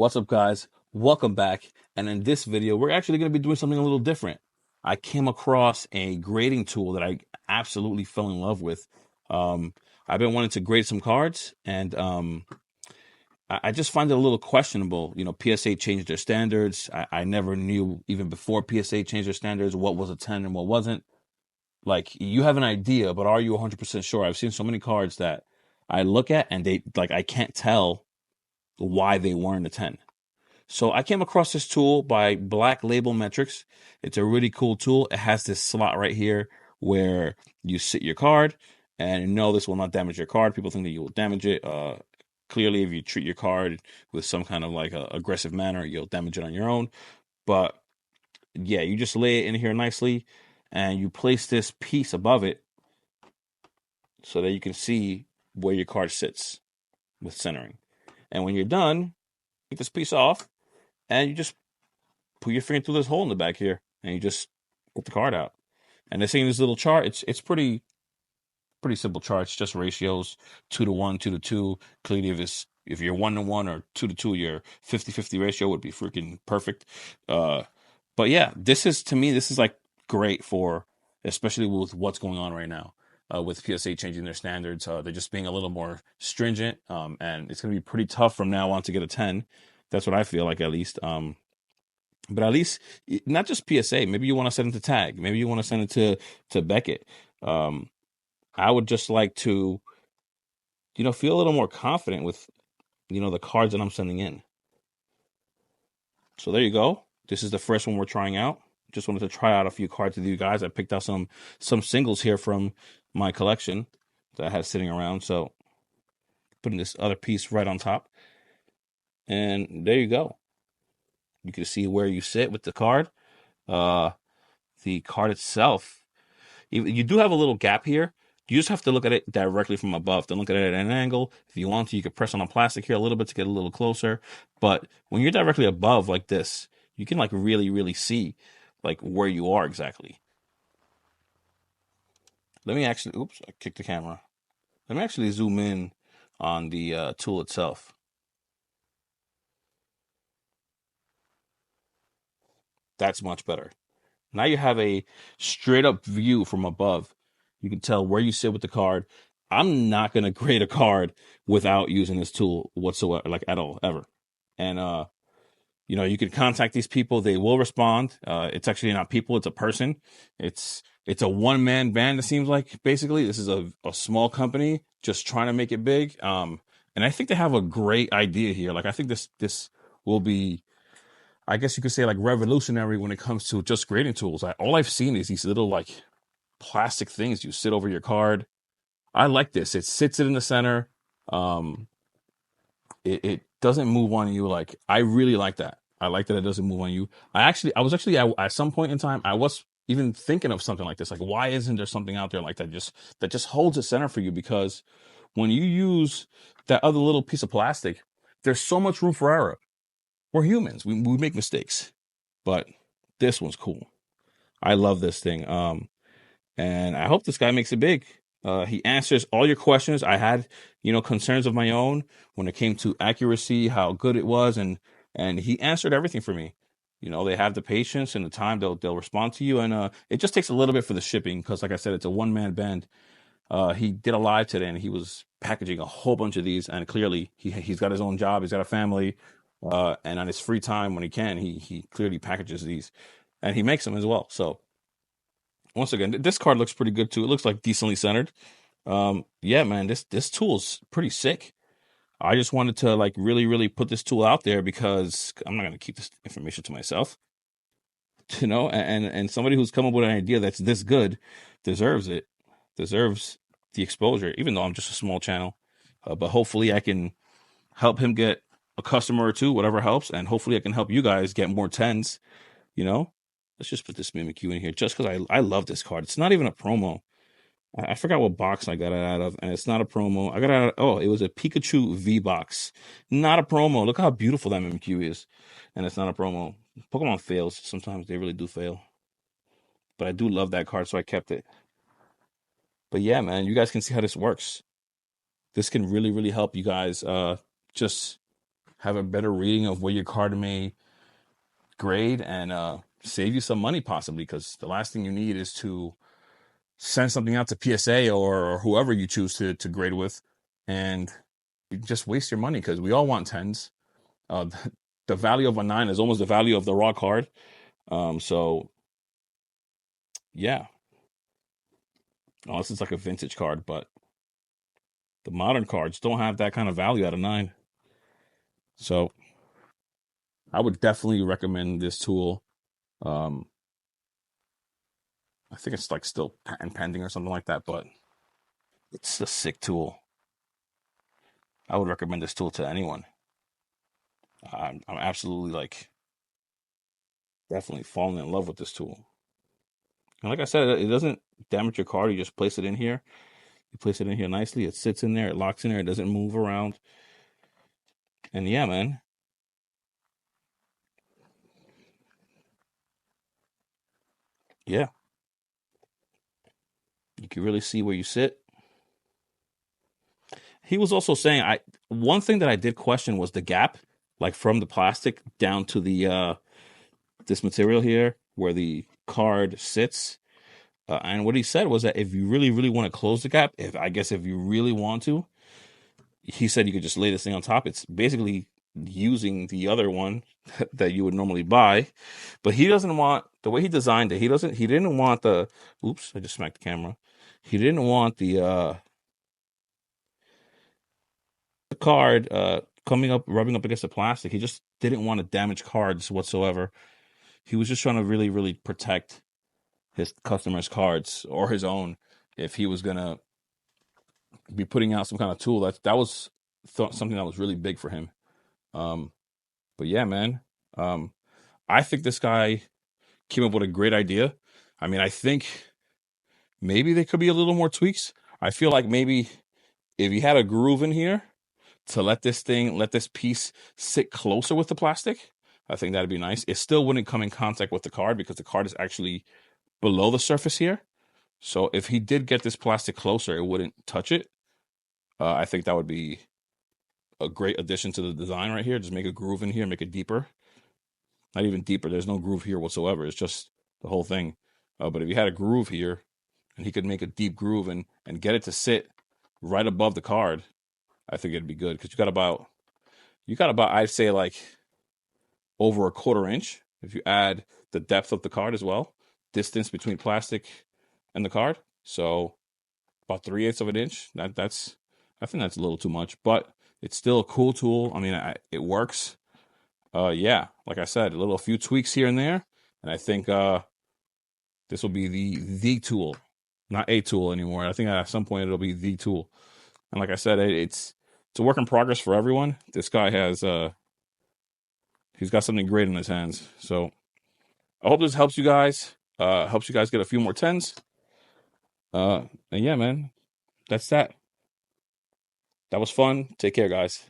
What's up, guys? Welcome back. And in this video, we're actually going to be doing something a little different. I came across a grading tool that I absolutely fell in love with. Um, I've been wanting to grade some cards, and I just find it a little questionable. You know, PSA changed their standards. I never knew, even before PSA changed their standards, what was a 10 and what wasn't. Like, you have an idea, but are you 100% sure? I've seen so many cards that I look at and I can't tell why they weren't a 10. So I came across this tool by Black Label Metrics. It's a really cool tool. It has this slot right here where you sit your card, and no, this will not damage your card. People think that you will damage it. Clearly, if you treat your card with some kind of like a aggressive manner, you'll damage it on your own. But yeah, you just lay it in here nicely, and you place this piece above it so that you can see where your card sits with centering. And when you're done, take this piece off, and you just put your finger through this hole in the back here, and you just get the card out. And they're saying this little chart. It's pretty simple chart. It's just ratios: 2-to-1, 2-to-2. Clearly, if you're 1-to-1 or 2-to-2, your 50-50 ratio would be freaking perfect. But yeah, to me, this is like great for, especially with what's going on right now. With PSA changing their standards, they're just being a little more stringent, and it's going to be pretty tough from now on to get a 10. That's what I feel like, at least. But at least not just PSA. Maybe you want to send it to Tag. Maybe you want to send it to Beckett. I would just like to, feel a little more confident with, the cards that I'm sending in. So there you go. This is the first one we're trying out. Just wanted to try out a few cards with you guys. I picked out some singles here from my collection that I had sitting around. So putting this other piece right on top. And there you go. You can see where you sit with the card. The card itself, you do have a little gap here. You just have to look at it directly from above. Don't look at it at an angle. If you want to, you could press on a plastic here a little bit to get a little closer. But when you're directly above like this, you can like really, really see like where you are exactly. Let me actually, oops, I kicked the camera. Let me actually zoom in on the tool itself. That's much better. Now you have a straight up view from above. You can tell where you sit with the card. I'm not going to grade a card without using this tool whatsoever, like at all, ever. And, you can contact these people. They will respond. It's actually not people. It's a person. It's a one-man band, it seems like, basically. This is a small company just trying to make it big. And I think they have a great idea here. Like, I think this will be, I guess you could say, like, revolutionary when it comes to just grading tools. All I've seen is these little like plastic things you sit over your card. I like this. It sits it in the center. Um, it doesn't move on you. Like, I really like that. I like that it doesn't move on you. I was actually at some point in time, I was even thinking of something like this. Like, why isn't there something out there like that just holds the center for you? Because when you use that other little piece of plastic, there's so much room for error. We're humans. We make mistakes, but this one's cool. I love this thing. And I hope this guy makes it big. He answers all your questions. I had, concerns of my own when it came to accuracy, how good it was, and he answered everything for me. They have the patience and the time. They'll respond to you, and it just takes a little bit for the shipping because, like I said, it's a one-man band. He did a live today, and he was packaging a whole bunch of these, and clearly he's got his own job, he's got a family, and on his free time when he can, he clearly packages these, and he makes them as well. So once again, this card looks pretty good too. It looks like decently centered. Yeah, man, this tool's pretty sick. I just wanted to like really, really put this tool out there because I'm not gonna keep this information to myself. And somebody who's come up with an idea that's this good deserves it, deserves the exposure, even though I'm just a small channel. But hopefully I can help him get a customer or two, whatever helps, and hopefully I can help you guys get more tens. Let's just put this Mimikyu in here just because I love this card. It's not even a promo. I forgot what box I got it out of, and it's not a promo. I got it out of, oh, it was a Pikachu V box. Not a promo. Look how beautiful that Mimikyu is. And it's not a promo. Pokemon fails. Sometimes they really do fail. But I do love that card, so I kept it. But yeah, man, you guys can see how this works. This can really, really help you guys just have a better reading of where your card may grade, and save you some money possibly, because the last thing you need is to send something out to PSA or whoever you choose to grade with, and you just waste your money, because we all want 10s. The value of a 9 is almost the value of the raw card. So yeah, this is like a vintage card, but the modern cards don't have that kind of value at a 9. So I would definitely recommend this tool. Um, I think it's like still patent pending or something like that, but it's a sick tool. I would recommend this tool to anyone. I'm absolutely like definitely falling in love with this tool. And like I said, it doesn't damage your card. You just place it in here. You place it in here nicely. It sits in there. It locks in there. It doesn't move around. And yeah, man. Yeah. You can really see where you sit. He was also saying, one thing that I did question was the gap, like from the plastic down to the this material here where the card sits. And what he said was that if you really, really want to close the gap, if you really want to, he said you could just lay this thing on top. It's basically using the other one that you would normally buy, but he doesn't want, the way he designed it. He didn't want the, oops, I just smacked the camera. He didn't want the card coming up, rubbing up against the plastic. He just didn't want to damage cards whatsoever. He was just trying to really, really protect his customers' cards or his own if he was gonna be putting out some kind of tool. That was something that was really big for him. Um, but yeah, man, um, I think this guy came up with a great idea. I mean, I think maybe there could be a little more tweaks. I feel like maybe if you had a groove in here to let this piece sit closer with the plastic, I think that'd be nice. It still wouldn't come in contact with the card because the card is actually below the surface here. So if he did get this plastic closer, it wouldn't touch it. I think that would be a great addition to the design right here. Just make a groove in here, make it deeper. Not even deeper. There's no groove here whatsoever. It's just the whole thing. But if you had a groove here, and he could make a deep groove and get it to sit right above the card, I think it'd be good, because you got about I'd say like over a quarter inch if you add the depth of the card as well, distance between plastic and the card. So about 3/8 of an inch. I think that's a little too much, but it's still a cool tool. I mean, it works. Yeah, like I said, a few tweaks here and there, and I think this will be the tool, not a tool anymore. I think at some point it'll be the tool. And like I said, it's a work in progress for everyone. This guy has he's got something great in his hands. So I hope this helps you guys. Helps you guys get a few more 10s. And yeah, man, that's that. That was fun. Take care, guys.